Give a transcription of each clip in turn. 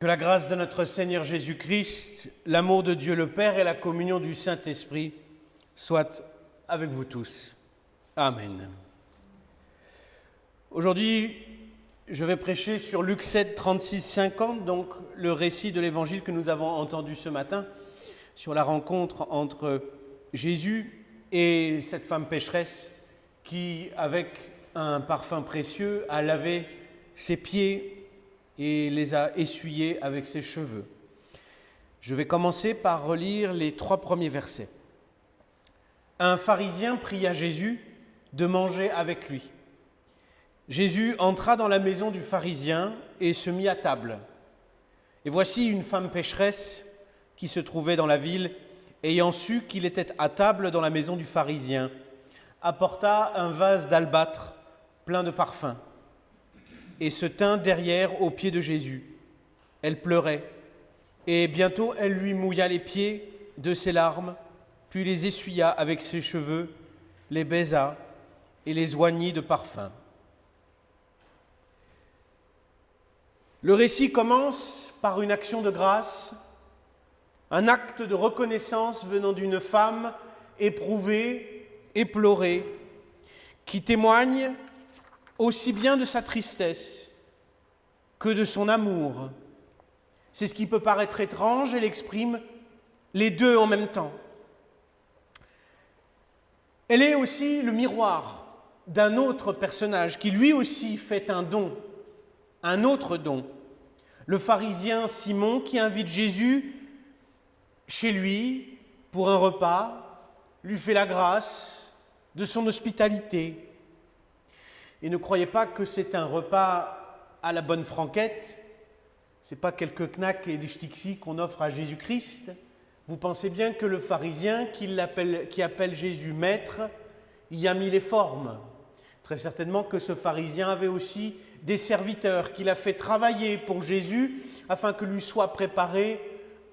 Que la grâce de notre Seigneur Jésus-Christ, l'amour de Dieu le Père et la communion du Saint-Esprit soient avec vous tous. Amen. Aujourd'hui, je vais prêcher sur Luc 7, 36, 50, donc le récit de l'évangile que nous avons entendu ce matin, sur la rencontre entre Jésus et cette femme pécheresse qui, avec un parfum précieux, a lavé ses pieds et les a essuyés avec ses cheveux. Je vais commencer par relire les 3 premiers versets. Un pharisien pria Jésus de manger avec lui. Jésus entra dans la maison du pharisien et se mit à table. Et voici une femme pécheresse qui se trouvait dans la ville, ayant su qu'il était à table dans la maison du pharisien, apporta un vase d'albâtre plein de parfums et se tint derrière aux pieds de Jésus. Elle pleurait, et bientôt elle lui mouilla les pieds de ses larmes, puis les essuya avec ses cheveux, les baisa et les oignit de parfum. Le récit commence par une action de grâce, un acte de reconnaissance venant d'une femme éprouvée, éplorée, qui témoigne aussi bien de sa tristesse que de son amour. C'est ce qui peut paraître étrange, elle exprime les deux en même temps. Elle est aussi le miroir d'un autre personnage qui lui aussi fait un don, un autre don. Le pharisien Simon qui invite Jésus chez lui pour un repas, lui fait la grâce de son hospitalité. Et ne croyez pas que c'est un repas à la bonne franquette, ce n'est pas quelques knacks et des stixis qu'on offre à Jésus-Christ. Vous pensez bien que le pharisien qui appelle Jésus maître, y a mis les formes. Très certainement que ce pharisien avait aussi des serviteurs qu'il a fait travailler pour Jésus afin que lui soit préparé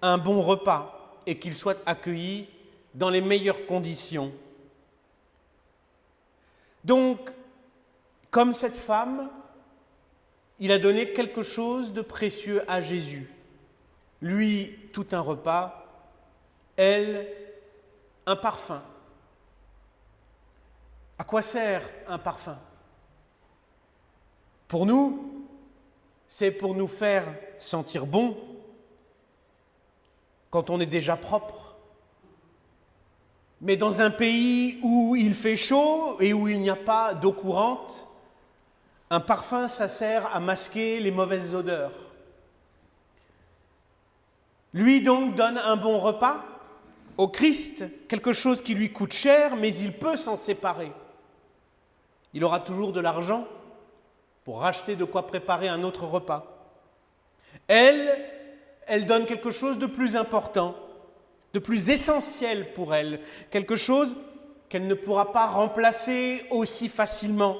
un bon repas et qu'il soit accueilli dans les meilleures conditions. Donc, comme cette femme, il a donné quelque chose de précieux à Jésus. Lui, tout un repas, elle, un parfum. À quoi sert un parfum ? Pour nous, c'est pour nous faire sentir bon quand on est déjà propre. Mais dans un pays où il fait chaud et où il n'y a pas d'eau courante, un parfum, ça sert à masquer les mauvaises odeurs. Lui donc donne un bon repas au Christ, quelque chose qui lui coûte cher, mais il peut s'en séparer. Il aura toujours de l'argent pour racheter de quoi préparer un autre repas. Elle donne quelque chose de plus important, de plus essentiel pour elle, quelque chose qu'elle ne pourra pas remplacer aussi facilement.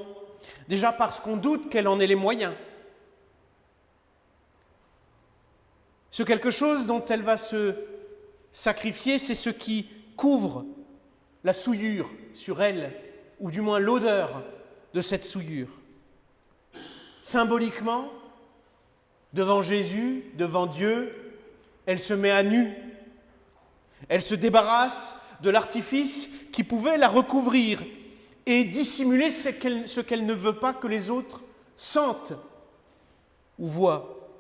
Déjà parce qu'on doute qu'elle en ait les moyens. Ce quelque chose dont elle va se sacrifier, c'est ce qui couvre la souillure sur elle, ou du moins l'odeur de cette souillure. Symboliquement, devant Jésus, devant Dieu, elle se met à nu. Elle se débarrasse de l'artifice qui pouvait la recouvrir et dissimuler ce qu'elle ne veut pas que les autres sentent ou voient.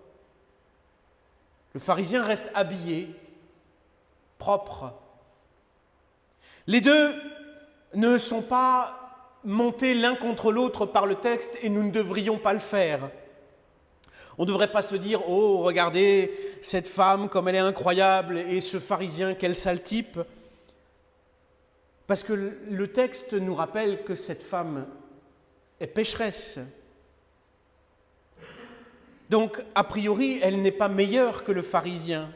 Le pharisien reste habillé, propre. Les deux ne sont pas montés l'un contre l'autre par le texte et nous ne devrions pas le faire. On ne devrait pas se dire « Oh, regardez cette femme comme elle est incroyable et ce pharisien, quel sale type !» Parce que le texte nous rappelle que cette femme est pécheresse. Donc, a priori, elle n'est pas meilleure que le pharisien.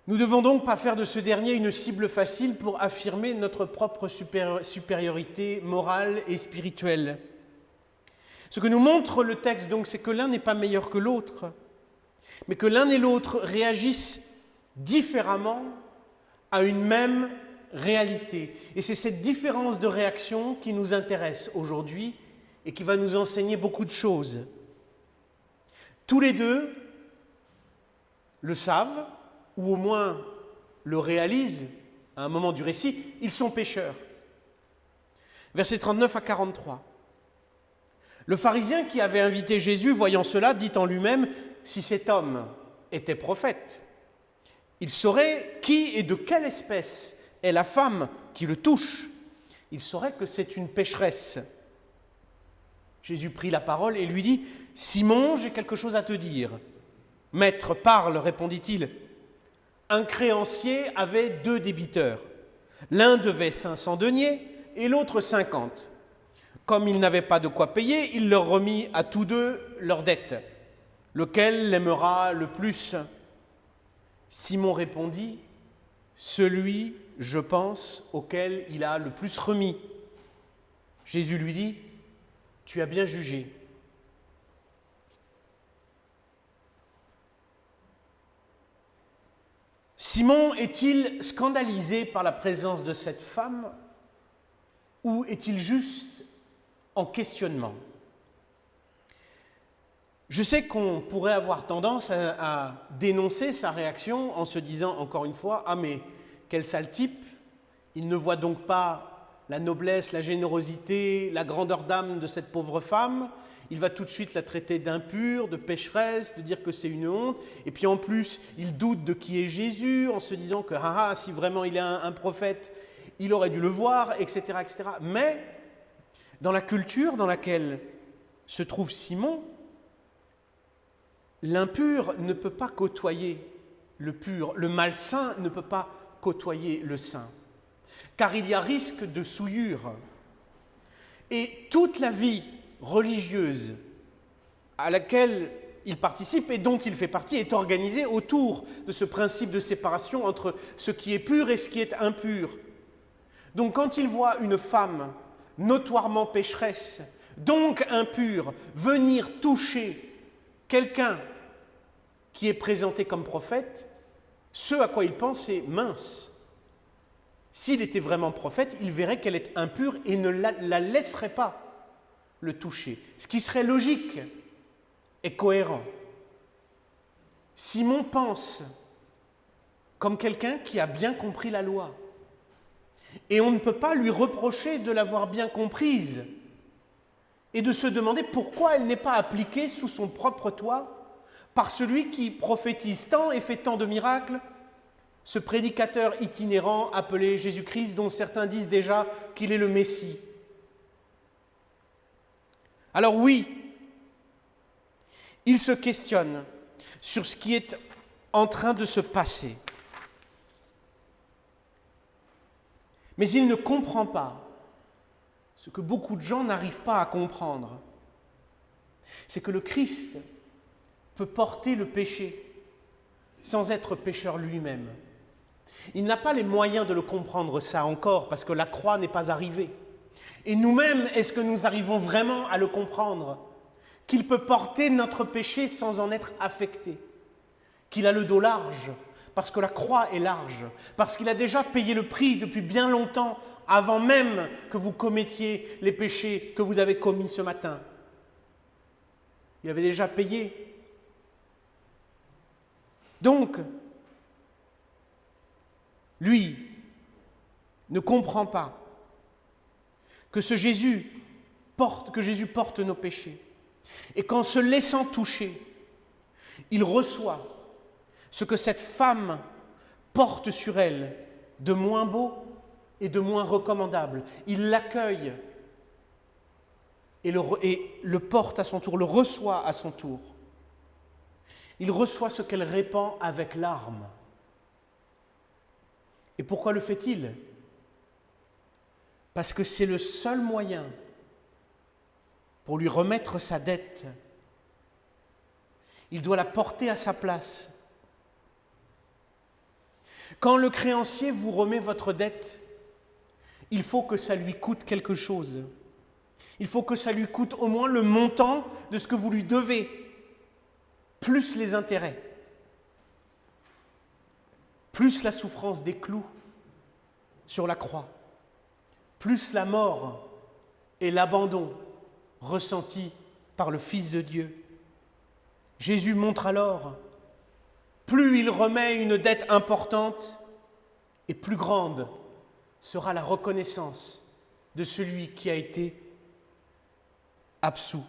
Nous ne devons donc pas faire de ce dernier une cible facile pour affirmer notre propre supériorité morale et spirituelle. Ce que nous montre le texte, donc, c'est que l'un n'est pas meilleur que l'autre, mais que l'un et l'autre réagissent différemment à une même réalité. Et c'est cette différence de réaction qui nous intéresse aujourd'hui et qui va nous enseigner beaucoup de choses. Tous les deux le savent, ou au moins le réalisent à un moment du récit, ils sont pécheurs. Versets 39 à 43. Le pharisien qui avait invité Jésus, voyant cela, dit en lui-même, si cet homme était prophète, il saurait qui et de quelle espèce est la femme qui le touche. Il saurait que c'est une pécheresse. Jésus prit la parole et lui dit, « Simon, j'ai quelque chose à te dire. » « Maître, parle, répondit-il. Un créancier avait 2 débiteurs. L'un devait 500 deniers et l'autre 50. Comme il n'avait pas de quoi payer, il leur remit à tous 2 leur dette. Lequel l'aimera le plus ? Simon répondit, « Celui, je pense, auquel il a le plus remis. » Jésus lui dit, « Tu as bien jugé. » Simon est-il scandalisé par la présence de cette femme ou est-il juste en questionnement ? Je sais qu'on pourrait avoir tendance à dénoncer sa réaction en se disant encore une fois « Ah mais quel sale type, il ne voit donc pas la noblesse, la générosité, la grandeur d'âme de cette pauvre femme. Il va tout de suite la traiter d'impure, de pécheresse, de dire que c'est une honte. Et puis en plus, il doute de qui est Jésus en se disant que si vraiment il est un prophète, il aurait dû le voir, etc., etc. Mais dans la culture dans laquelle se trouve Simon, l'impur ne peut pas côtoyer le pur, le malsain ne peut pas côtoyer le saint, car il y a risque de souillure. Et toute la vie religieuse à laquelle il participe et dont il fait partie est organisée autour de ce principe de séparation entre ce qui est pur et ce qui est impur. Donc quand il voit une femme notoirement pécheresse, donc impure, venir toucher quelqu'un qui est présenté comme prophète, ce à quoi il pense, c'est mince. S'il était vraiment prophète, il verrait qu'elle est impure et ne la laisserait pas le toucher. Ce qui serait logique et cohérent. Simon pense comme quelqu'un qui a bien compris la loi. Et on ne peut pas lui reprocher de l'avoir bien comprise et de se demander pourquoi elle n'est pas appliquée sous son propre toit par celui qui prophétise tant et fait tant de miracles, ce prédicateur itinérant appelé Jésus-Christ, dont certains disent déjà qu'il est le Messie. Alors oui, il se questionne sur ce qui est en train de se passer. Mais il ne comprend pas ce que beaucoup de gens n'arrivent pas à comprendre. C'est que le Christ peut porter le péché sans être pécheur lui-même. Il n'a pas les moyens de le comprendre ça encore, parce que la croix n'est pas arrivée. Et nous-mêmes, est-ce que nous arrivons vraiment à le comprendre ? Qu'il peut porter notre péché sans en être affecté. Qu'il a le dos large, parce que la croix est large. Parce qu'il a déjà payé le prix depuis bien longtemps, avant même que vous commettiez les péchés que vous avez commis ce matin. Il avait déjà payé. Donc, lui ne comprend pas que Jésus porte nos péchés et qu'en se laissant toucher, il reçoit ce que cette femme porte sur elle de moins beau et de moins recommandable. Il l'accueille et le porte à son tour, le reçoit à son tour. Il reçoit ce qu'elle répand avec larmes. Et pourquoi le fait-il ? Parce que c'est le seul moyen pour lui remettre sa dette. Il doit la porter à sa place. Quand le créancier vous remet votre dette, il faut que ça lui coûte quelque chose. Il faut que ça lui coûte au moins le montant de ce que vous lui devez, plus les intérêts, plus la souffrance des clous sur la croix, plus la mort et l'abandon ressentis par le Fils de Dieu. Jésus montre alors, plus il remet une dette importante, et plus grande sera la reconnaissance de celui qui a été absous.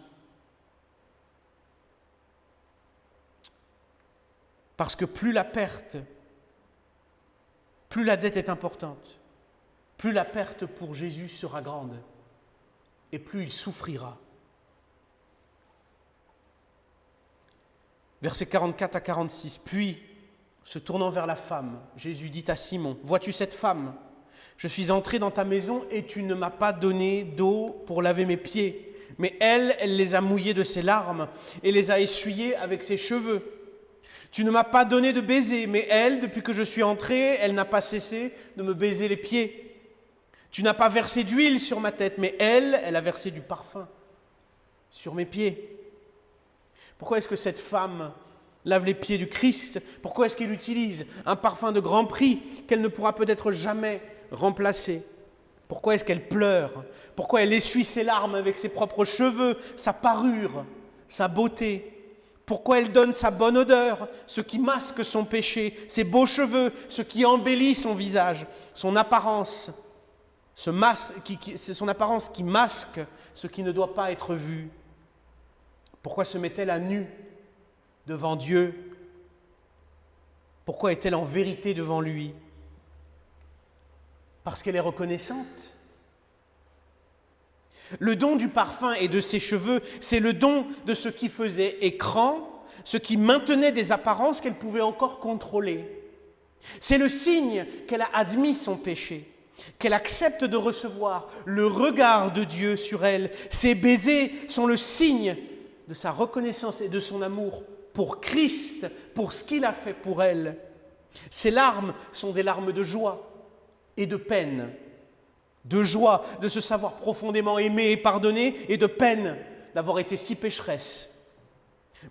Parce que plus la dette est importante, plus la perte pour Jésus sera grande et plus il souffrira. Versets 44 à 46. Puis, se tournant vers la femme, Jésus dit à Simon, « Vois-tu cette femme ? Je suis entré dans ta maison et tu ne m'as pas donné d'eau pour laver mes pieds. Mais elle les a mouillés de ses larmes et les a essuyés avec ses cheveux. Tu ne m'as pas donné de baiser, mais elle, depuis que je suis entré, elle n'a pas cessé de me baiser les pieds. Tu n'as pas versé d'huile sur ma tête, mais elle a versé du parfum sur mes pieds. » Pourquoi est-ce que cette femme lave les pieds du Christ? Pourquoi est-ce qu'elle utilise un parfum de grand prix qu'elle ne pourra peut-être jamais remplacer? Pourquoi est-ce qu'elle pleure? Pourquoi elle essuie ses larmes avec ses propres cheveux, sa parure, sa beauté? Pourquoi elle donne sa bonne odeur, ce qui masque son péché, ses beaux cheveux, ce qui embellit son visage, son apparence, c'est son apparence qui masque ce qui ne doit pas être vu? Pourquoi se met-elle à nu devant Dieu? Pourquoi est-elle en vérité devant lui? Parce qu'elle est reconnaissante. Le don du parfum et de ses cheveux, c'est le don de ce qui faisait écran, ce qui maintenait des apparences qu'elle pouvait encore contrôler. C'est le signe qu'elle a admis son péché, qu'elle accepte de recevoir le regard de Dieu sur elle. Ses baisers sont le signe de sa reconnaissance et de son amour pour Christ, pour ce qu'il a fait pour elle. Ses larmes sont des larmes de joie et de peine. De joie de se savoir profondément aimée et pardonnée, et de peine d'avoir été si pécheresse.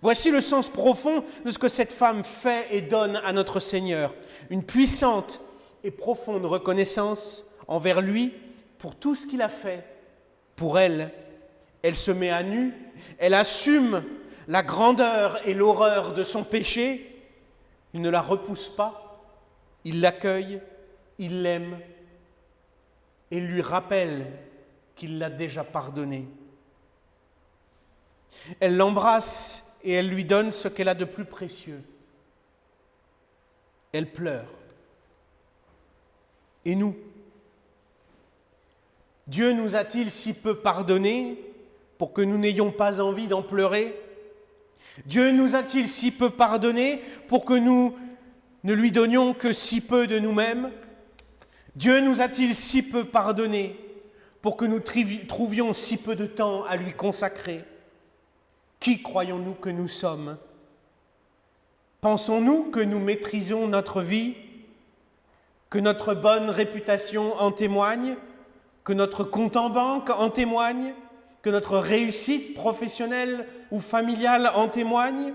Voici le sens profond de ce que cette femme fait et donne à notre Seigneur. Une puissante et profonde reconnaissance envers lui pour tout ce qu'il a fait pour elle. Elle se met à nu, elle assume la grandeur et l'horreur de son péché. Il ne la repousse pas, il l'accueille, il l'aime et lui rappelle qu'il l'a déjà pardonné. Elle l'embrasse et elle lui donne ce qu'elle a de plus précieux. Elle pleure. Et nous? Dieu nous a-t-il si peu pardonné pour que nous n'ayons pas envie d'en pleurer? Dieu nous a-t-il si peu pardonné pour que nous ne lui donnions que si peu de nous-mêmes? Dieu nous a-t-il si peu pardonné pour que nous trouvions si peu de temps à lui consacrer? Qui croyons-nous que nous sommes? Pensons-nous que nous maîtrisons notre vie, que notre bonne réputation en témoigne, que notre compte en banque en témoigne, que notre réussite professionnelle ou familiale en témoigne?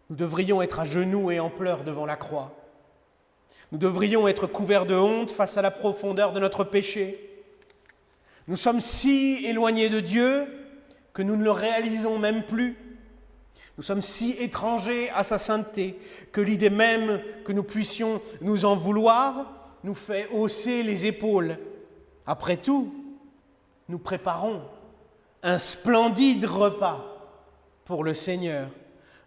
Nous devrions être à genoux et en pleurs devant la croix. Nous devrions être couverts de honte face à la profondeur de notre péché. Nous sommes si éloignés de Dieu que nous ne le réalisons même plus. Nous sommes si étrangers à sa sainteté que l'idée même que nous puissions nous en vouloir nous fait hausser les épaules. Après tout, nous préparons un splendide repas pour le Seigneur.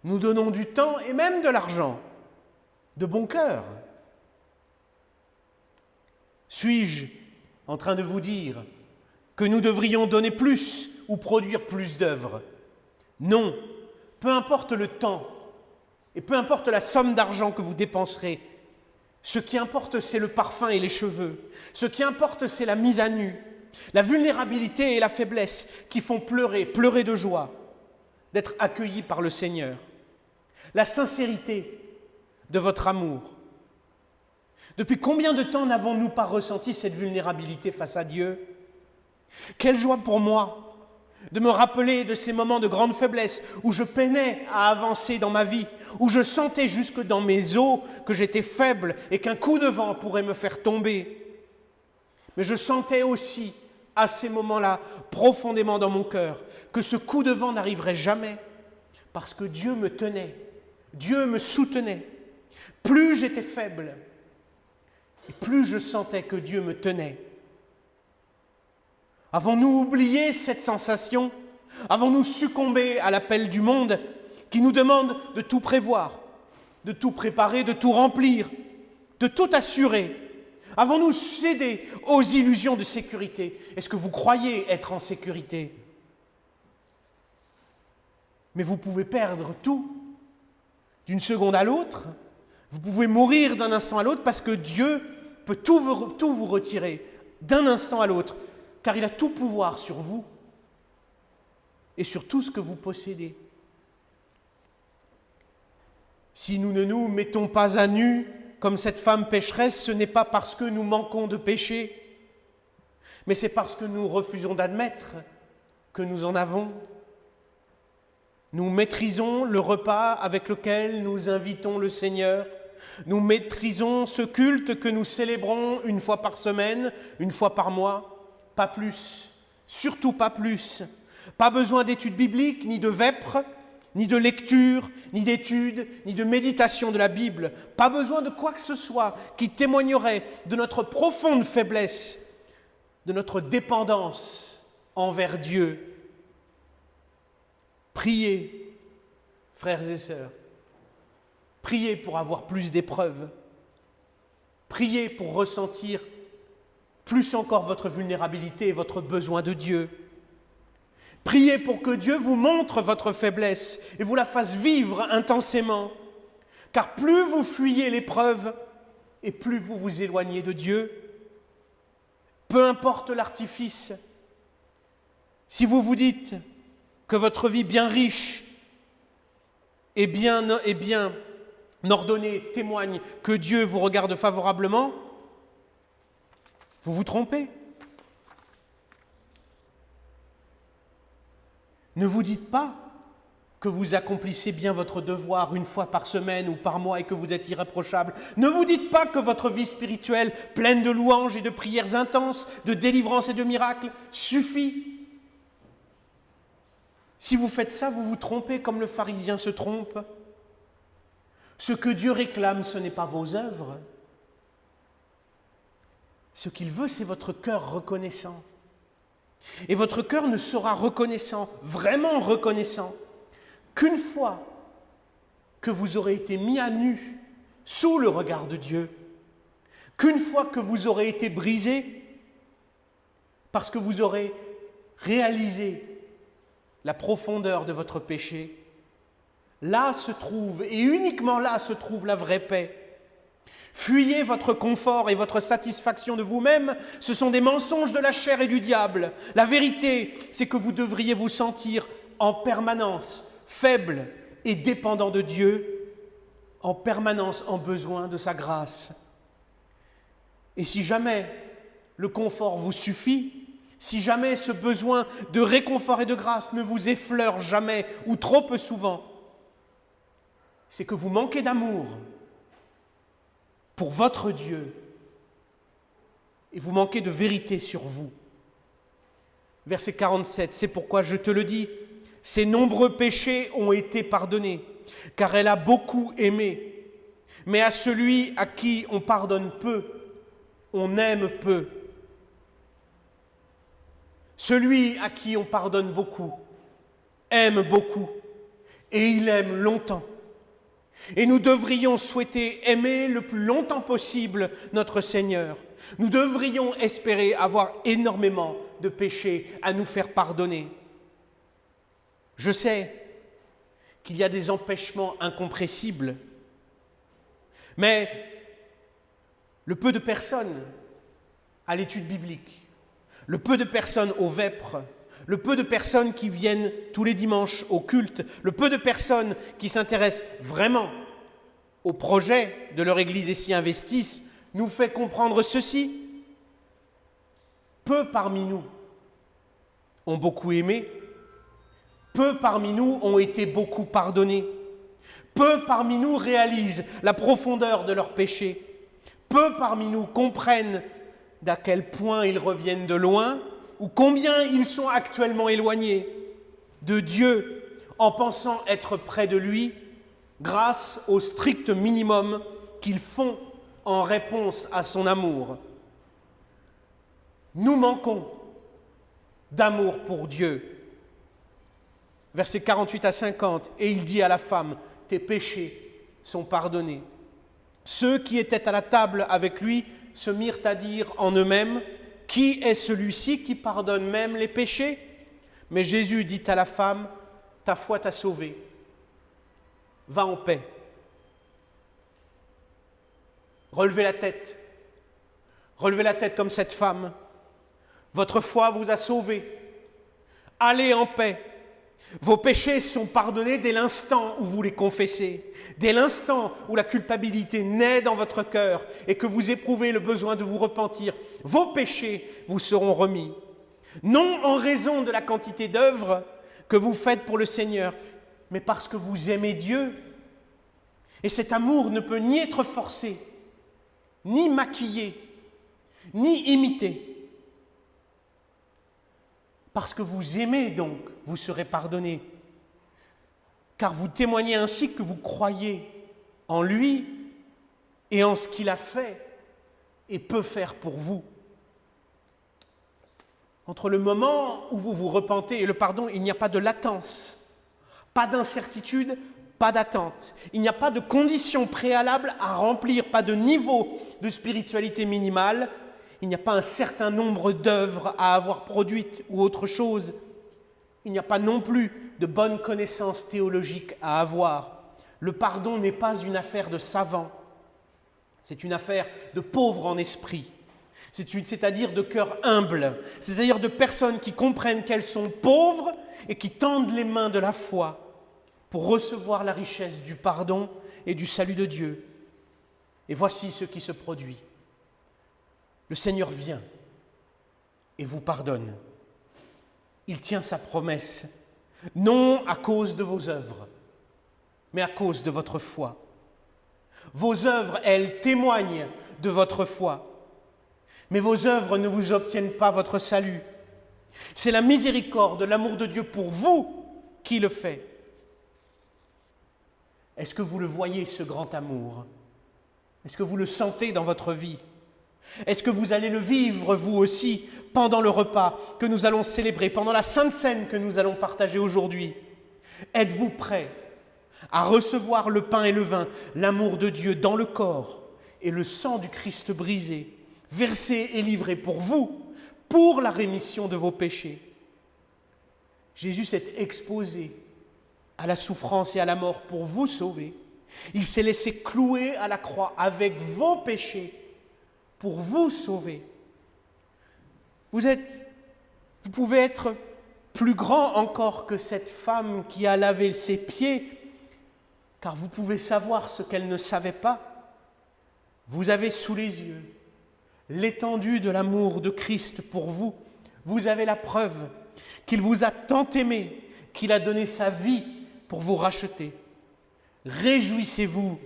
Nous donnons du temps et même de l'argent, de bon cœur. Suis-je en train de vous dire que nous devrions donner plus ou produire plus d'œuvres? Non, peu importe le temps et peu importe la somme d'argent que vous dépenserez, ce qui importe, c'est le parfum et les cheveux. Ce qui importe, c'est la mise à nu, la vulnérabilité et la faiblesse qui font pleurer de joie, d'être accueillis par le Seigneur. La sincérité de votre amour. Depuis combien de temps n'avons-nous pas ressenti cette vulnérabilité face à Dieu? Quelle joie pour moi de me rappeler de ces moments de grande faiblesse où je peinais à avancer dans ma vie, où je sentais jusque dans mes os que j'étais faible et qu'un coup de vent pourrait me faire tomber. Mais je sentais aussi, à ces moments-là, profondément dans mon cœur, que ce coup de vent n'arriverait jamais parce que Dieu me tenait, Dieu me soutenait. Plus j'étais faible, et plus je sentais que Dieu me tenait. Avons-nous oublié cette sensation? Avons-nous succombé à l'appel du monde qui nous demande de tout prévoir, de tout préparer, de tout remplir, de tout assurer? Avons-nous cédé aux illusions de sécurité? Est-ce que vous croyez être en sécurité? Mais vous pouvez perdre tout d'une seconde à l'autre. Vous pouvez mourir d'un instant à l'autre parce que Dieu peut tout vous retirer d'un instant à l'autre, car il a tout pouvoir sur vous et sur tout ce que vous possédez. Si nous ne nous mettons pas à nu comme cette femme pécheresse, ce n'est pas parce que nous manquons de péché, mais c'est parce que nous refusons d'admettre que nous en avons. Nous maîtrisons le repas avec lequel nous invitons le Seigneur. Nous maîtrisons ce culte que nous célébrons une fois par semaine, une fois par mois. Pas plus, surtout pas plus. Pas besoin d'études bibliques, ni de vêpres, ni de lecture, ni d'études, ni de méditation de la Bible. Pas besoin de quoi que ce soit qui témoignerait de notre profonde faiblesse, de notre dépendance envers Dieu. Priez, frères et sœurs. Priez pour avoir plus d'épreuves. Priez pour ressentir plus encore votre vulnérabilité et votre besoin de Dieu. Priez pour que Dieu vous montre votre faiblesse et vous la fasse vivre intensément. Car plus vous fuyez l'épreuve et plus vous vous éloignez de Dieu. Peu importe l'artifice, si vous vous dites que votre vie bien riche et bien ordonnée témoigne que Dieu vous regarde favorablement, vous vous trompez. Ne vous dites pas que vous accomplissez bien votre devoir une fois par semaine ou par mois et que vous êtes irréprochable. Ne vous dites pas que votre vie spirituelle, pleine de louanges et de prières intenses, de délivrance et de miracles, suffit. Si vous faites ça, vous vous trompez comme le pharisien se trompe. Ce que Dieu réclame, ce n'est pas vos œuvres. Ce qu'il veut, c'est votre cœur reconnaissant. Et votre cœur ne sera reconnaissant, vraiment reconnaissant, qu'une fois que vous aurez été mis à nu sous le regard de Dieu, qu'une fois que vous aurez été brisé, parce que vous aurez réalisé la profondeur de votre péché, là se trouve, et uniquement là se trouve la vraie paix. Fuyez votre confort et votre satisfaction de vous-même, ce sont des mensonges de la chair et du diable. La vérité, c'est que vous devriez vous sentir en permanence faible et dépendant de Dieu, en permanence en besoin de sa grâce. Et si jamais le confort vous suffit, si jamais ce besoin de réconfort et de grâce ne vous effleure jamais ou trop peu souvent, c'est que vous manquez d'amour pour votre Dieu et vous manquez de vérité sur vous. Verset 47, c'est pourquoi je te le dis, ses nombreux péchés ont été pardonnés, car elle a beaucoup aimé. Mais à celui à qui on pardonne peu, on aime peu. Celui à qui on pardonne beaucoup, aime beaucoup, et il aime longtemps. Et nous devrions souhaiter aimer le plus longtemps possible notre Seigneur. Nous devrions espérer avoir énormément de péchés à nous faire pardonner. Je sais qu'il y a des empêchements incompressibles, mais le peu de personnes à l'étude biblique, le peu de personnes aux vêpres, le peu de personnes qui viennent tous les dimanches au culte, le peu de personnes qui s'intéressent vraiment au projet de leur Église et s'y investissent, nous fait comprendre ceci. Peu parmi nous ont beaucoup aimé, peu parmi nous ont été beaucoup pardonnés, peu parmi nous réalisent la profondeur de leurs péchés, peu parmi nous comprennent d'à quel point ils reviennent de loin ou combien ils sont actuellement éloignés de Dieu en pensant être près de lui grâce au strict minimum qu'ils font en réponse à son amour. Nous manquons d'amour pour Dieu. Versets 48 à 50, et il dit à la femme, « Tes péchés sont pardonnés. » Ceux qui étaient à la table avec lui se mirent à dire en eux-mêmes, « Qui est celui-ci qui pardonne même les péchés ?» Mais Jésus dit à la femme, « Ta foi t'a sauvée. Va en paix. » Relevez la tête. Relevez la tête comme cette femme. Votre foi vous a sauvé. Allez en paix. Vos péchés sont pardonnés dès l'instant où vous les confessez, dès l'instant où la culpabilité naît dans votre cœur et que vous éprouvez le besoin de vous repentir. Vos péchés vous seront remis. Non en raison de la quantité d'œuvres que vous faites pour le Seigneur, mais parce que vous aimez Dieu. Et cet amour ne peut ni être forcé, ni maquillé, ni imité. Parce que vous aimez donc, vous serez pardonné. Car vous témoignez ainsi que vous croyez en lui et en ce qu'il a fait et peut faire pour vous. Entre le moment où vous vous repentez et le pardon, il n'y a pas de latence, pas d'incertitude, pas d'attente. Il n'y a pas de conditions préalables à remplir, pas de niveau de spiritualité minimale. Il n'y a pas un certain nombre d'œuvres à avoir produites ou autre chose. Il n'y a pas non plus de bonnes connaissances théologiques à avoir. Le pardon n'est pas une affaire de savants. C'est une affaire de pauvres en esprit. C'est-à-dire de cœurs humbles. C'est-à-dire de personnes qui comprennent qu'elles sont pauvres et qui tendent les mains de la foi pour recevoir la richesse du pardon et du salut de Dieu. Et voici ce qui se produit. Le Seigneur vient et vous pardonne. Il tient sa promesse, non à cause de vos œuvres, mais à cause de votre foi. Vos œuvres, elles témoignent de votre foi, mais vos œuvres ne vous obtiennent pas votre salut. C'est la miséricorde, l'amour de Dieu pour vous qui le fait. Est-ce que vous le voyez, ce grand amour? Est-ce que vous le sentez dans votre vie? Est-ce que vous allez le vivre, vous aussi, pendant le repas que nous allons célébrer, pendant la Sainte Seine que nous allons partager aujourd'hui? Êtes-vous prêts à recevoir le pain et le vin, l'amour de Dieu dans le corps et le sang du Christ brisé, versé et livré pour vous, pour la rémission de vos péchés? Jésus s'est exposé à la souffrance et à la mort pour vous sauver. Il s'est laissé clouer à la croix avec vos péchés pour vous sauver. Vous pouvez être plus grand encore que cette femme qui a lavé ses pieds, car vous pouvez savoir ce qu'elle ne savait pas. Vous avez sous les yeux l'étendue de l'amour de Christ pour vous. Vous avez la preuve qu'il vous a tant aimé, qu'il a donné sa vie pour vous racheter. Réjouissez-vous,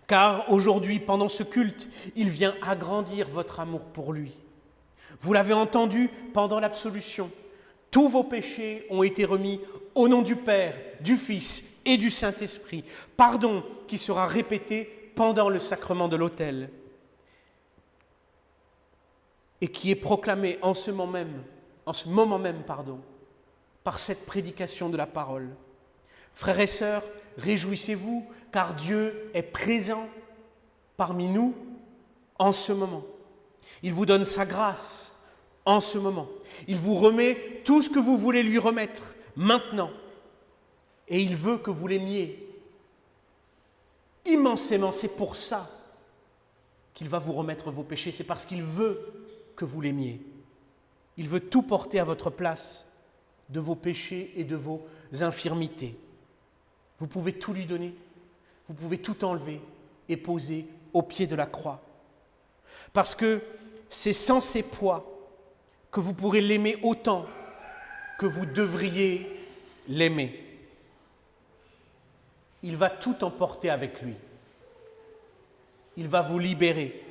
car aujourd'hui, pendant ce culte, il vient agrandir votre amour pour lui. Vous l'avez entendu pendant l'absolution. Tous vos péchés ont été remis au nom du Père, du Fils et du Saint-Esprit. Pardon qui sera répété pendant le sacrement de l'autel et qui est proclamé en ce moment même, par cette prédication de la parole. Frères et sœurs, réjouissez-vous, car Dieu est présent parmi nous en ce moment. Il vous donne sa grâce en ce moment. Il vous remet tout ce que vous voulez lui remettre maintenant. Et il veut que vous l'aimiez immensément. C'est pour ça qu'il va vous remettre vos péchés. C'est parce qu'il veut que vous l'aimiez. Il veut tout porter à votre place de vos péchés et de vos infirmités. Vous pouvez tout lui donner. Vous pouvez tout enlever et poser au pied de la croix. Parce que c'est sans ces poids que vous pourrez l'aimer autant que vous devriez l'aimer. Il va tout emporter avec lui. Il va vous libérer.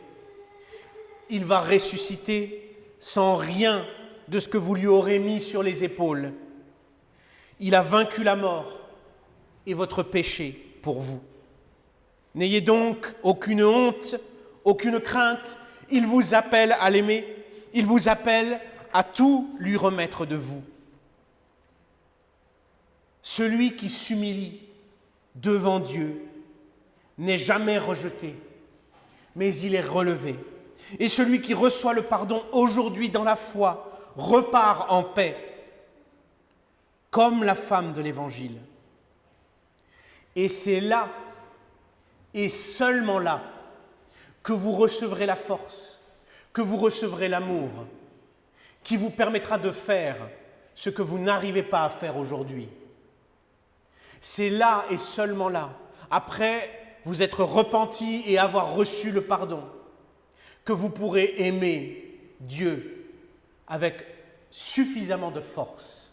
Il va ressusciter sans rien de ce que vous lui aurez mis sur les épaules. Il a vaincu la mort et votre péché pour vous. N'ayez donc aucune honte, aucune crainte. Il vous appelle à l'aimer. Il vous appelle à tout lui remettre de vous. Celui qui s'humilie devant Dieu n'est jamais rejeté, mais il est relevé. Et celui qui reçoit le pardon aujourd'hui dans la foi repart en paix, comme la femme de l'Évangile. Et c'est là, et seulement là, que vous recevrez la force, que vous recevrez l'amour, qui vous permettra de faire ce que vous n'arrivez pas à faire aujourd'hui. C'est là et seulement là, après vous être repenti et avoir reçu le pardon, que vous pourrez aimer Dieu avec suffisamment de force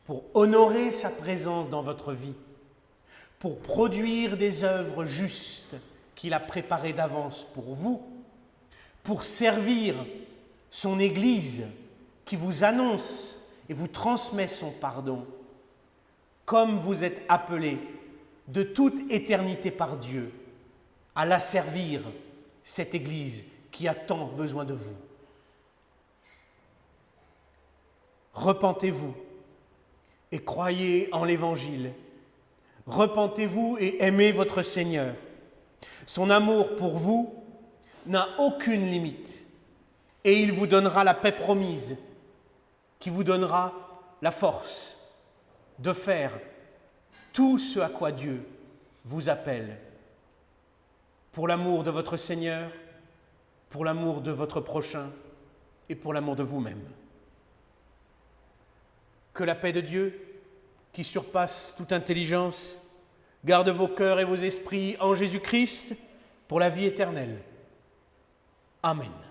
pour honorer sa présence dans votre vie, pour produire des œuvres justes qu'il a préparées d'avance pour vous, pour servir son Église qui vous annonce et vous transmet son pardon, comme vous êtes appelés de toute éternité par Dieu à la servir, cette Église qui a tant besoin de vous. Repentez-vous et croyez en l'Évangile. Repentez-vous et aimez votre Seigneur. Son amour pour vous n'a aucune limite et il vous donnera la paix promise, qui vous donnera la force de faire tout ce à quoi Dieu vous appelle, pour l'amour de votre Seigneur, pour l'amour de votre prochain et pour l'amour de vous-même. Que la paix de Dieu, qui surpasse toute intelligence, garde vos cœurs et vos esprits en Jésus-Christ pour la vie éternelle. Amen.